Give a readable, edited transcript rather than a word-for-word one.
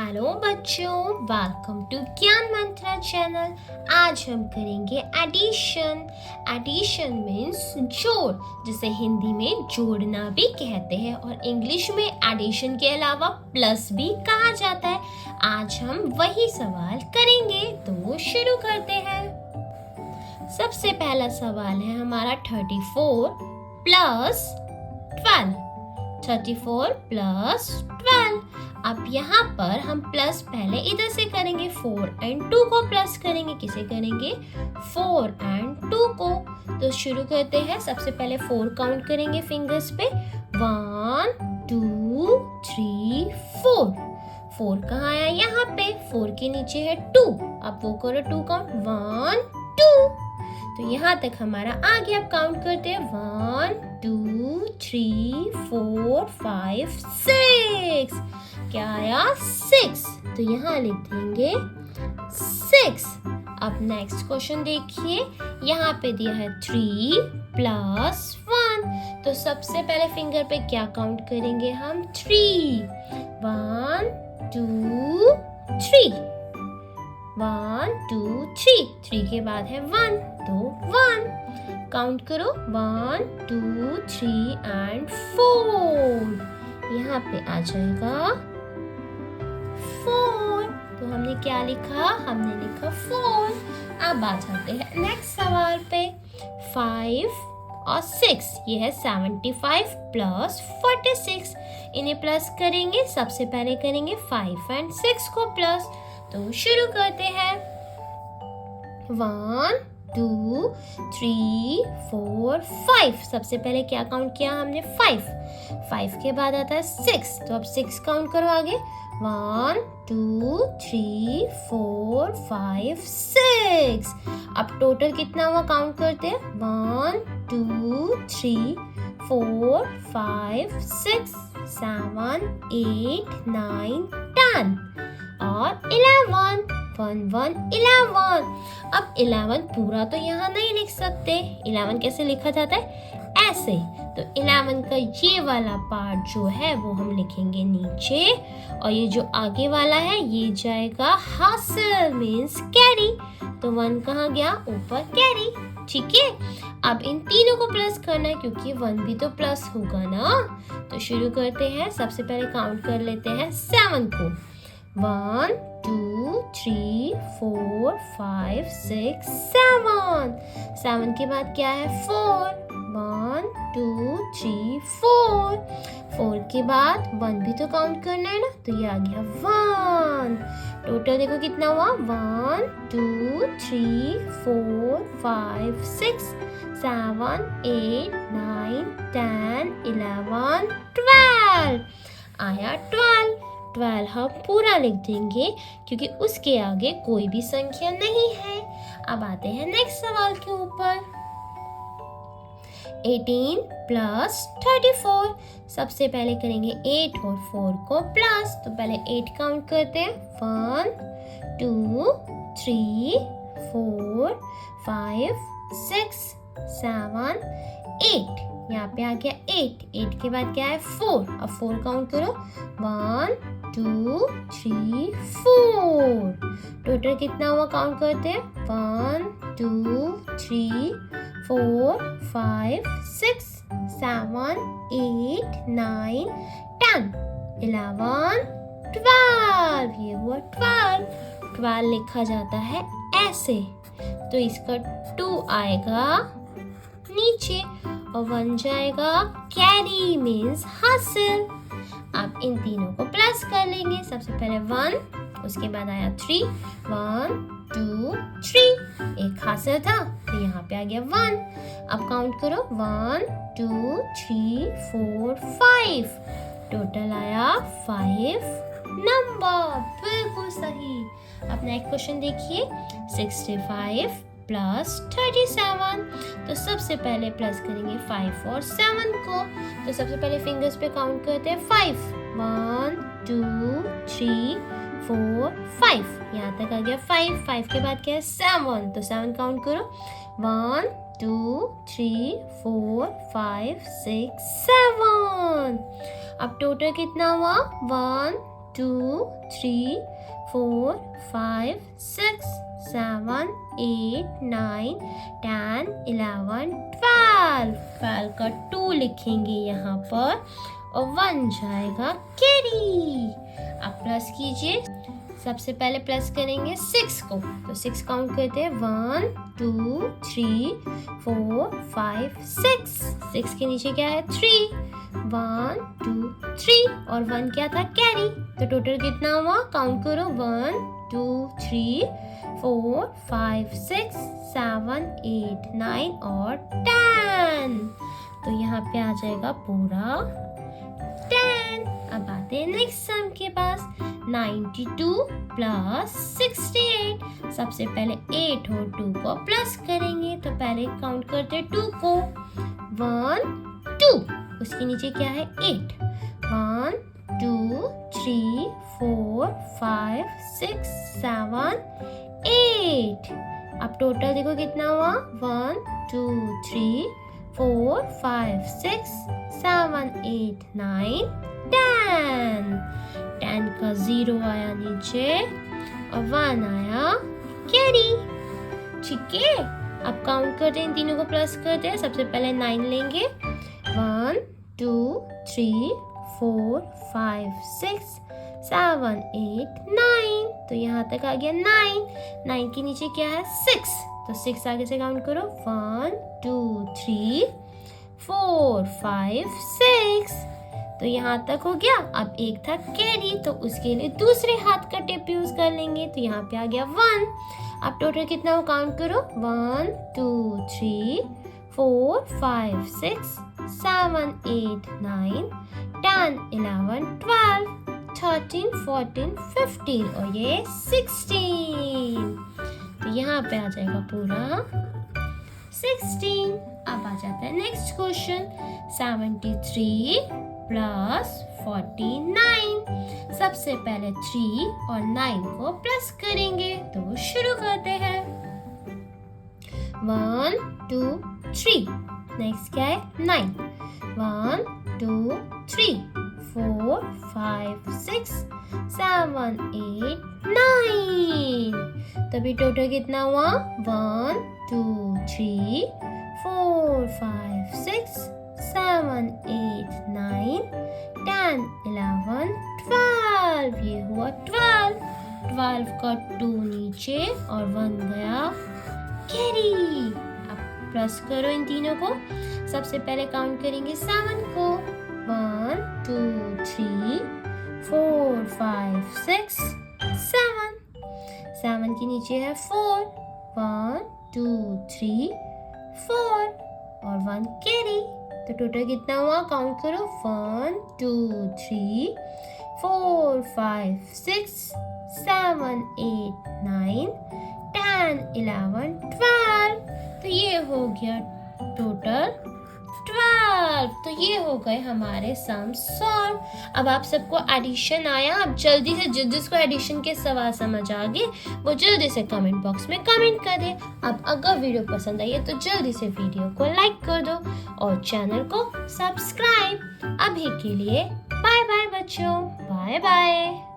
Hello बच्चों, welcome to ज्ञान मंत्रा channel. आज हम करेंगे एडिशन। एडिशन मीन्स जोड़, जिसे हिंदी में जोड़ना भी कहते हैं और इंग्लिश में एडिशन के अलावा प्लस भी कहा जाता है। आज हम वही सवाल करेंगे, तो शुरू करते हैं। सबसे पहला सवाल है हमारा 34 प्लस 12। 34 प्लस 12। अब यहाँ पर हम प्लस पहले इधर से करेंगे, 4 and 2 को प्लस करेंगे। किसे करेंगे? 4 and 2 को। तो शुरू करते हैं। सबसे पहले 4 काउंट करेंगे फिंगर्स पे। 1 2 3 4। 4 कहाँ आया? यहाँ पे। 4 के नीचे है 2। अब वो करो 2 काउंट। 1 2। तो यहाँ तक हमारा आ गया। अब काउंट करते हैं। 1 2 3 4 5 6। क्या आया? 6। तो यहाँ लिख देंगे 6। अब नेक्स्ट क्वेश्चन देखिए। यहाँ पे दिया है 3 प्लस 1। तो सबसे पहले फिंगर पे क्या काउंट करेंगे हम? 3। 1 2 3। 1 2 3। 3 के बाद है 1, तो 1 काउंट करो। 1 2 3 and 4। यहाँ पे आ जाएगा 4। तो हमने क्या लिखा? हमने लिखा 4। अब आ जाते हैं नेक्स्ट सवाल पे। 5 और 6, ये है 75 प्लस 46। इन्हें प्लस करेंगे। सबसे पहले करेंगे 5 and 6 को प्लस। तो शुरू करते हैं। 1 2 3 4 5। सबसे पहले क्या काउंट किया हमने? 5। 5 के बाद आता है 6। तो अब 6 काउंट करो आगे। 1 2 3 4 5 6। अब टोटल कितना हुआ काउंट करते हैं। 1 2 3 4 5 6 7 8 9 10 और 11। 1 1 11। अब 11 पूरा तो यहाँ नहीं लिख सकते। 11 कैसे लिखा जाता है? ऐसे। तो 11 का ये वाला पार्ट जो है वो हम लिखेंगे नीचे, और ये जो आगे वाला है ये जाएगा हासिल मीन्स कैरी। तो 1 कहाँ गया? ऊपर कैरी। ठीक है। अब इन तीनों को प्लस करना है, क्योंकि 1 भी तो प्लस होगा ना। तो शुरू करते हैं। सबसे पहले काउंट कर लेते हैं 7 को। 1 2 3 4 5 6 7। 7 के बाद क्या है? 4। 1 2 3 4। 4 के बाद 1 भी तो काउंट करना है ना, तो ये आ गया 1। टोटल देखो कितना हुआ? 1 2 3 4 5 6 7 8 9 10 11 12। आया 12। 12 हम पूरा लिख देंगे, क्योंकि उसके आगे कोई भी संख्या नहीं है। अब आते हैं नेक्स्ट सवाल के ऊपर। 18 प्लस 34। सबसे पहले करेंगे 8 और 4 को प्लस। तो पहले 8 काउंट करते हैं। 1 2 3 4 5 6 7 8। यहाँ पे आ गया 8। 8 के बाद क्या है? 4। अब 4 काउंट करो। 1 2 3 4। टोटल कितना हुआ काउंट करते हैं। 1 2 3 4 5 6 7 8 9 10 11 12। ये हुआ 12। 12 लिखा जाता है ऐसे। तो इसका 2 आएगा नीचे और 1 जाएगा कैरी मीन्स हासिल। अब इन तीनों को प्लस कर लेंगे। सबसे पहले 1, उसके बाद आया 3। 1 2 3। एक हासिल था, तो यहाँ पे आ गया 1। अब काउंट करो। 1 2 3 4 5। टोटल आया 5 नंबर। बिल्कुल सही। अब नेक्स्ट क्वेश्चन देखिए। 65 प्लस 37। तो सबसे पहले प्लस करेंगे 5 और 7 को। तो सबसे पहले फिंगर्स पे काउंट करते हैं 5। 1 2 3 4 5। यहाँ तक आ गया 5। 5 के बाद क्या है? 7। तो 7 काउंट करो। 1 2 3 4 5 6 7। अब टोटल कितना हुआ? 1 2 3 4 5 6 7 8 9 10 11 12 12 का 2 लिखेंगे यहाँ पर और 1 जाएगा कैरी। अब प्लस कीजिए, सबसे पहले प्लस करेंगे 6 को, तो 6 काउंट करते हैं 1 2 3 4 5 6। 6 के नीचे क्या है 3, 1 2 3 और 1 क्या था कैरी। तो टोटल कितना हुआ काउंट करो 1 2 3 4 5 6 7 8 9 और 10। तो यहाँ पे आ जाएगा पूरा 10। अब आते हैं नेक्स्ट सम के पास 92 प्लस 68। सबसे पहले 8 और 2 को प्लस करेंगे, तो पहले काउंट करते हैं 2 को 1 2, उसके नीचे क्या है 8, 1 2 3 4 5 6 7 8। अब टोटल देखो कितना हुआ 1 2 3 4 5 6 7 8 9 10। 10 का 0 आया नीचे और 1 आया कैरी। ठीक है, अब काउंट करते हैं, इन तीनों को प्लस करते हैं। सबसे पहले 9 लेंगे 1 2 3 4 5 6 7 8 9। तो यहाँ तक आ गया 9। 9 के नीचे क्या है 6, तो 6 आगे से काउंट करो 1 2 3 4 5 6। तो यहाँ तक हो गया। अब एक था कैरी, तो उसके लिए दूसरे हाथ का टिप यूज कर लेंगे, तो यहाँ पे आ गया 1। अब टोटल कितना हो काउंट करो 1 2 3 4 5 6 7 8 9 10 11 12 13 14 15 और ये 16। तो यहाँ पे आ जाएगा पूरा 16। अब आ जाता है नेक्स्ट क्वेश्चन 73 प्लस 49। सबसे पहले 3 और 9 को प्लस करेंगे, तो शुरू करते हैं 1 2 3। नेक्स्ट क्या है 9, 1 2 3 4 5 6 7 8 9। तभी टोटल कितना हुआ 1 2 3 4 5 6 7 8 9 10 11 12। ये हुआ 12। 12 का 2 नीचे और 1 गया कैरी। अब प्लस करो इन तीनों को। सबसे पहले काउंट करेंगे 7 को 1 2 3 4 5 6 7। 7 के नीचे है 4, 1 2 3 4 और 1 कैरी। तो टोटल कितना हुआ काउंट करो 1 2 3 4 5 6 7 8 9 10 11 12। तो ये हो गया टोटल 12। तो ये हो गए हमारे सम सॉल्व। अब आप सबको एडिशन आया। अब जल्दी से जिसको एडिशन के सवाल समझ आ गए वो जल्दी से कमेंट बॉक्स में कमेंट कर दे। अब अगर वीडियो पसंद आई है तो जल्दी से वीडियो को लाइक कर दो और चैनल को सब्सक्राइब। अभी के लिए बाय बाय बच्चों, बाय बाय।